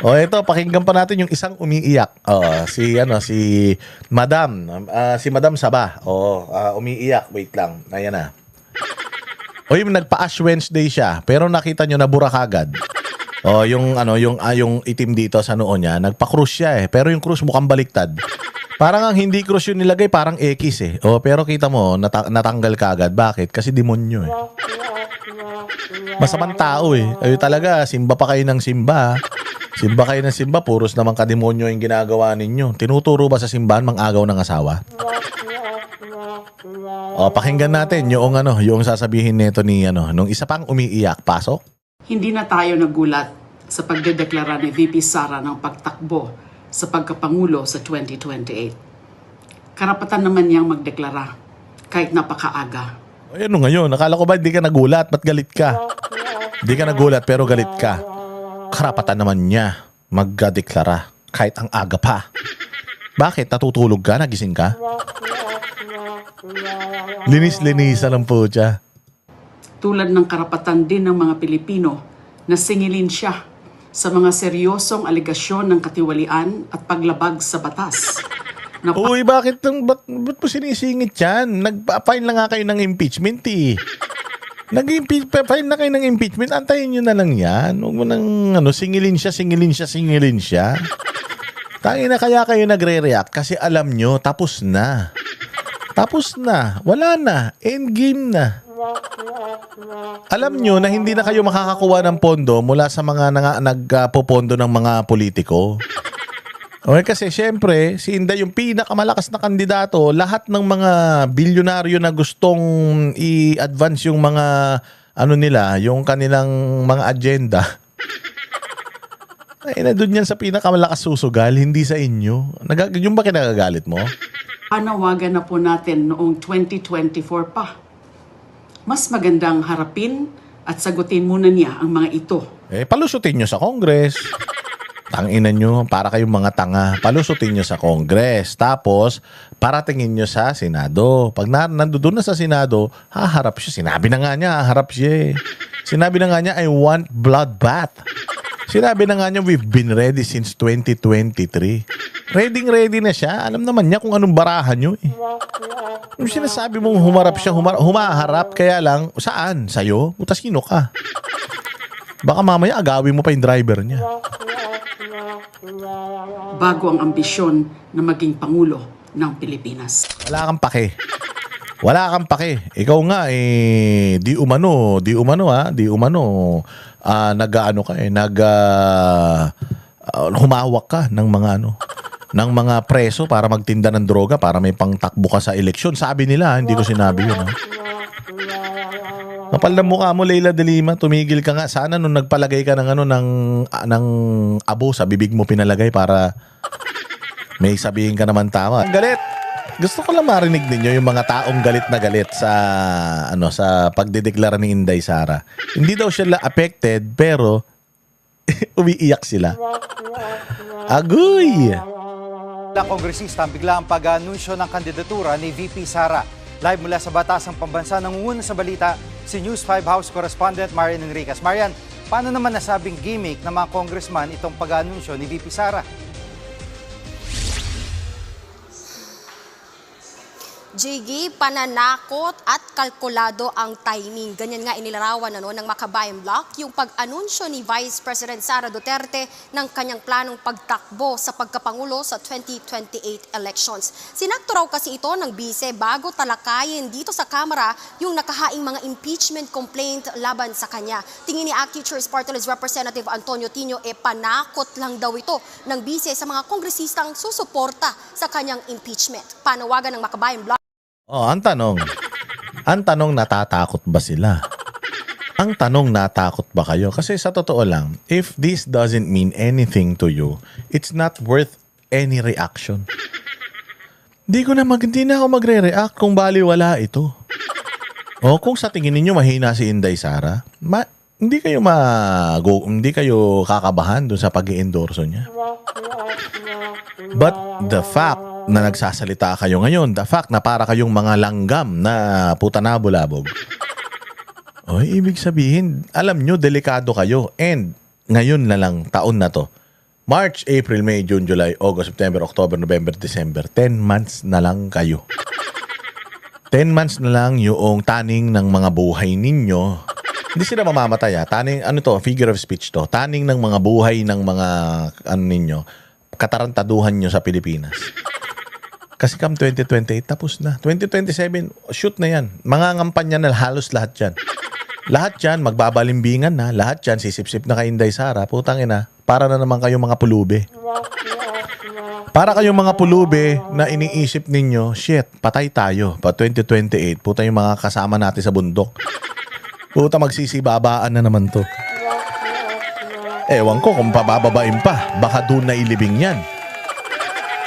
O ito, pakinggan pa natin yung isang umiiyak. Si Madam, si Madam Saba. Umiiyak. Wait lang. Ayan na. O yung nagpa-Ash Wednesday siya, pero nakita nyo na bura kagad. Yung itim dito sa noo niya, nagpa-cruise siya pero yung cruise mukhang baliktad. Parang ang hindi cruise yung nilagay, parang X pero kita mo, natanggal kagad. Bakit? Kasi demonyo Masamang tao Kayo talaga, simba pa kayo ng simba. Simba kayo ng simba, puros naman kademonyo yung ginagawa ninyo. Tinuturo ba sa simbahan mang-agaw ng asawa? Pakinggan natin yung sasabihin nito nung isa pang umiiyak. Pasok. Hindi na tayo nagulat sa pagdedeklara ni VP Sara ng pagtakbo sa pagkapangulo sa 2028. Karapatan naman niyang magdeklara kahit napakaaga. Ano ngayon? Nakala ko ba hindi ka nagulat? Ba't galit ka? Hindi ka nagulat pero galit ka. Karapatan naman niya magdeklara kahit ang aga pa. Bakit? Natutulog ka? Nagising ka? Linis-linisan ang putya. Tulad ng karapatan din ng mga Pilipino na singilin siya sa mga seryosong aligasyon ng katiwalian at paglabag sa batas. Uy, ba't po sinisingit yan? Nag-file na nga kayo ng impeachment Nag-file na kayo ng impeachment, antayin nyo na lang yan. Huwag mo nang singilin siya. Tangin na kaya kayo nagre-react kasi alam nyo, tapos na. Wala na. Endgame na. Alam nyo na hindi na kayo makakakuha ng pondo mula sa mga nagpopondo ng mga politiko. Okay, kasi syempre, si Inday yung pinakamalakas na kandidato, lahat ng mga bilyonaryo na gustong i-advance yung mga yung kanilang mga agenda. Ay, na doon yan sa pinakamalakas susugal, hindi sa inyo. Yung ba kinagagalit mo? Panawagan na po natin noong 2024 pa. Mas magandang harapin at sagutin muna niya ang mga ito. Palusutin nyo sa Congress. Tanginan nyo, para kayong mga tanga. Palusutin nyo sa Congress. Tapos, paratingin nyo sa Senado. Pag nandoon na sa Senado, haharap siya. Sinabi na nga niya, haharap siya. Sinabi na nga niya, I want bloodbath. Sinabi na nga niya, we've been ready since 2023. Ready na siya. Alam naman niya kung anong barahan nyo Yung sinasabi mong humarap siya, humaharap, kaya lang, saan? Sa'yo? Puta, sino ka? Baka mamaya agawin mo pa yung driver niya. Bago ang ambisyon na maging Pangulo ng Pilipinas. Wala kang pake. Ikaw nga di umano humawak ka ng mga preso para magtinda ng droga para may pangtakbo ka sa eleksyon. Sabi nila, hindi ko sinabi yun. Kapal na mukha mo, Leila de Lima, tumigil ka nga. Sana nung nagpalagay ka ng abo sa bibig mo pinalagay para may sabihin ka naman tama. Galit! Gusto ko lang marinig ninyo yung mga taong galit na galit sa pagdedeklara ni Inday Sara. Hindi daw siya affected, pero umiiyak sila. Agoy! Ilang kongresista bigla ang pag-anunsyo ng kandidatura ni VP Sara. Live mula sa Batasang Pambansa, nangunguna sa balita si News 5 House Correspondent Marian Enriquez. Marian, paano naman nasabing gimmick ng mga congressman itong pag-anunsyo ni VP Sara? JG, pananakot at kalkulado ang timing. Ganyan nga inilarawan ng Makabayan Block yung pag-anunsyo ni Vice President Sara Duterte ng kanyang planong pagtakbo sa pagkapangulo sa 2028 elections. Sinakto raw kasi ito ng bise bago talakayin dito sa Kamara yung nakahaing mga impeachment complaint laban sa kanya. Tingin ni ACT Teachers Party List Representative Antonio Tino, panakot lang daw ito ng bise sa mga kongresistang susuporta sa kanyang impeachment. Panawagan ng Makabayan Block. Ang tanong, natatakot ba sila? Ang tanong, natakot ba kayo? Kasi sa totoo lang, if this doesn't mean anything to you, it's not worth any reaction. Hindi na ako magre-react kung baliwala ito. Kung sa tingin ninyo mahina si Inday Sara, hindi kayo kakabahan dun sa pag-i-endorso niya. But the fact na nagsasalita kayo ngayon, the fact na para kayong mga langgam na puta na bulabog, ibig sabihin, alam nyo, delikado kayo. And ngayon na lang, taon na to, March, April, May, June, July, August, September, October, November, December. 10 months na lang kayo. 10 months na lang yung taning ng mga buhay ninyo. Hindi sila mamamatay ha. Taning, ano to, figure of speech to. Taning ng mga buhay ng mga, ano ninyo, katarantaduhan nyo sa Pilipinas. Kasi come 2028, tapos na. 2027, shoot na yan. Mga ngampanya na halos lahat yan. Lahat yan, magbabalimbingan na. Lahat yan, sisip-sip na kay Inday Sara. Putang ina, para na naman kayo mga pulube. Para kayong mga pulube na iniisip ninyo, shit, patay tayo. Pa 2028, puta yung mga kasama natin sa bundok. Puta, magsisibabaan na naman to. Ewan ko kung pabababain pa. Baka doon na ilibing yan.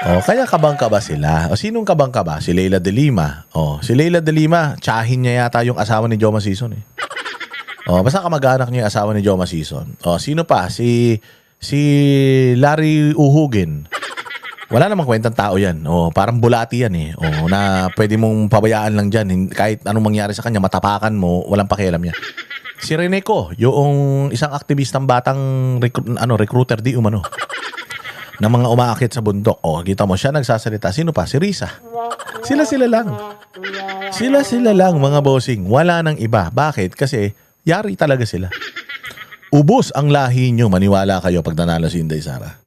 O, kaya kabang-kaba sila. O, sinong kabang-kaba? Si Leila de Lima. O, si Leila de Lima, tsahin niya yata yung asawa ni Joma Sison eh. O, basta kamag-anak niya yung asawa ni Joma Sison. O, sino pa? Si Larry Uhugin. Wala namang kwentang tao yan. O, parang bulati yan eh. O, na pwede mong pabayaan lang dyan. Kahit anong mangyari sa kanya, matapakan mo, walang pakialam niya. Si Rene Co, yung isang aktivistang batang recruiter di umano. Na mga umaakit sa bundok. O, kita mo, siya nagsasalita. Sino pa? Si Risa. Sila lang. Sila lang, mga bossing. Wala nang iba. Bakit? Kasi yari talaga sila. Ubos ang lahi nyo. Maniwala kayo pag nanalo si Inday Sara.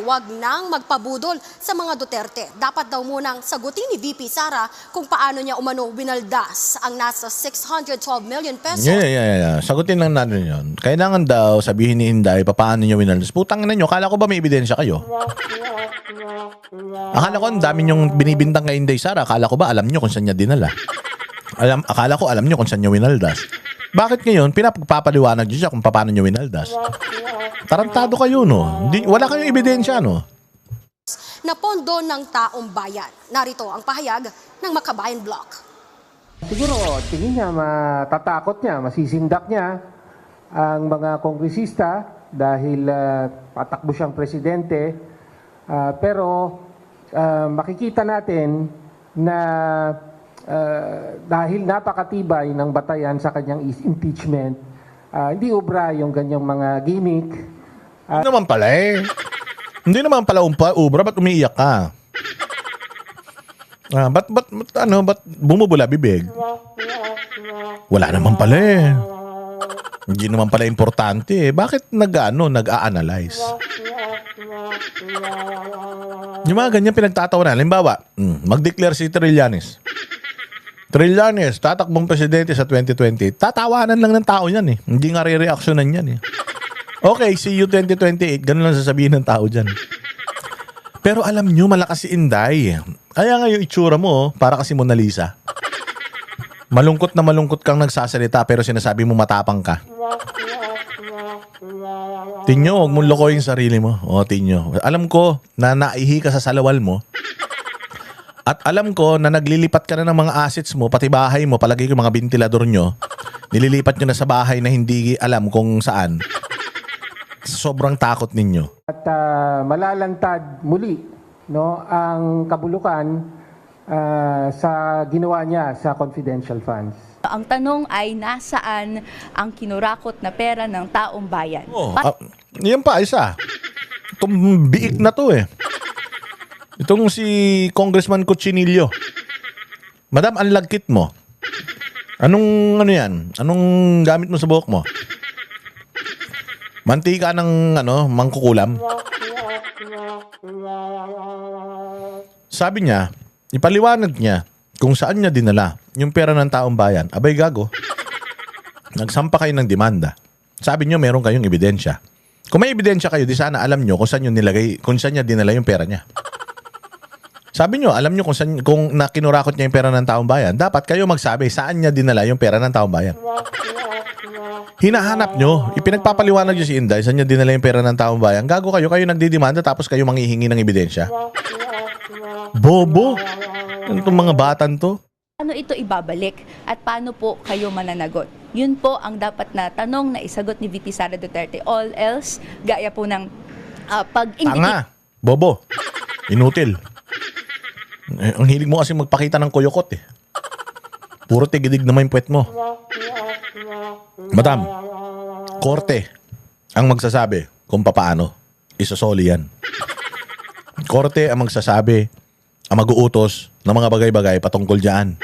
Wag nang magpabudol sa mga Duterte. Dapat daw munang sagutin ni VP Sara kung paano niya umano winaldas ang nasa 612 million pesos. Yeah. Sagutin lang natin yun. Kailangan daw sabihin ni Inday paano niya winaldas. Putang na nyo, kala ko ba may ebidensya kayo? Akala ko ang dami nyong binibintang kay Inday Sara. Akala ko ba alam nyo kung saan niya dinala? Akala ko alam nyo kung saan niya winaldas. Bakit ngayon pinapapaliwanag nyo siya kung paano niya winaldas? Tarantado kayo, no? Wala kayong ebidensya, no? Na pondo ng taong bayan. Narito ang pahayag ng Makabayan Block. Siguro, tingin niya, matatakot niya, masisindak niya ang mga kongresista dahil patakbo siyang presidente. Pero makikita natin na dahil napakatibay ng batayan sa kanyang impeachment, hindi ubra yung ganyang mga gimmick. Hindi naman pala eh. Hindi naman pala ubra, ba't umiiyak ka? Ba't bumubula bibig? Wala naman pala eh. Hindi naman pala importante eh. Bakit nag-a-analyze? Yung mga ganyan pinagtatawanan. Halimbawa, mag-declare si Trillanes. Trillanes, tatakbong presidente sa 2020. Tatawanan lang ng tao yan eh. Hindi nga re-reactionan yan eh. Okay, see you 2028. Ganun lang sasabihin ng tao dyan. Pero alam nyo, malakas si Inday. Kaya nga yung itsura mo, para kasi Mona Lisa. Malungkot na malungkot kang nagsasalita pero sinasabi mo matapang ka. Tinyo, huwag mong lokohin sarili mo. O, Tinyo. Alam ko na naihi ka sa salawal mo. At alam ko na naglilipat ka na ng mga assets mo, pati bahay mo, palagi yung mga ventilador nyo. Nililipat nyo na sa bahay na hindi alam kung saan. Sobrang takot ninyo. At malalantad muli, no, ang kabulukan sa ginawa niya sa confidential funds. Ang tanong ay nasaan ang kinurakot na pera ng taong bayan? Yan pa, isa. Itong biik na to eh. Itong si Congressman Cochinillo. Madam, ang lagkit mo. Anong yan? Anong gamit mo sa buhok mo? Mantika ng mangkukulam? Sabi niya, ipaliwanag niya kung saan niya dinala yung pera ng taong bayan. Abay gago. Nagsampa kayo ng demanda. Sabi niyo meron kayong ebidensya. Kung may ebidensya kayo, di sana alam niyo kung saan niya dinala yung pera niya. Sabi nyo, alam nyo kung nakinurakot niya yung pera ng taong bayan, dapat kayo magsabi saan niya dinala yung pera ng taong bayan. Hinahanap nyo, ipinagpapaliwanag nyo si Inday, saan niya dinala yung pera ng taong bayan. Gago kayo nagdidemanda tapos kayo manghihingi ng ebidensya. Bobo! Ano itong mga batan to? Ano ito ibabalik at paano po kayo mananagot? Yun po ang dapat na tanong na isagot ni VP Sara Duterte. All else, gaya po ng pag-indicate. Tanga! Bobo! Inutil! Ang hilig mo kasi magpakita ng kuyokot eh. Puro tigidig naman yung puwet mo. Madam, korte ang magsasabi kung paano isosoli yan. Korte ang magsasabi, ang mag-uutos ng mga bagay-bagay patungkol dyan.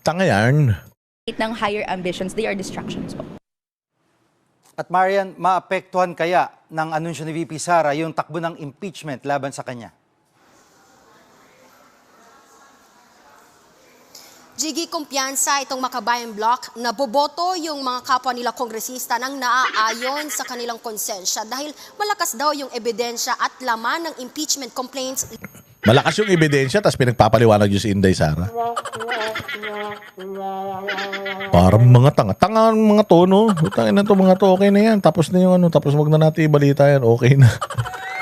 Tanga yan. ng higher ambitions, they are distractions po. At Marian, maapektuhan kaya ng anunsyo ni VP Sara yung takbo ng impeachment laban sa kanya? Jiggy, kumpiyansa itong Makabayan Bloc na boboto yung mga kapwa nila kongresista nang naaayon sa kanilang konsensya dahil malakas daw yung ebidensya at laman ng impeachment complaints. Malakas yung ebidensya, tapos pinagpapaliwanag yung si Inday Sara. Parang mga tanga. Tanga ang mga to, no? Utangin na to, mga to, okay na yan. Tapos na yung ano, tapos wag na natin ibalita yan, okay na.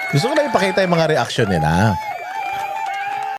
Gusto ko na ipakita yung mga reaction nila.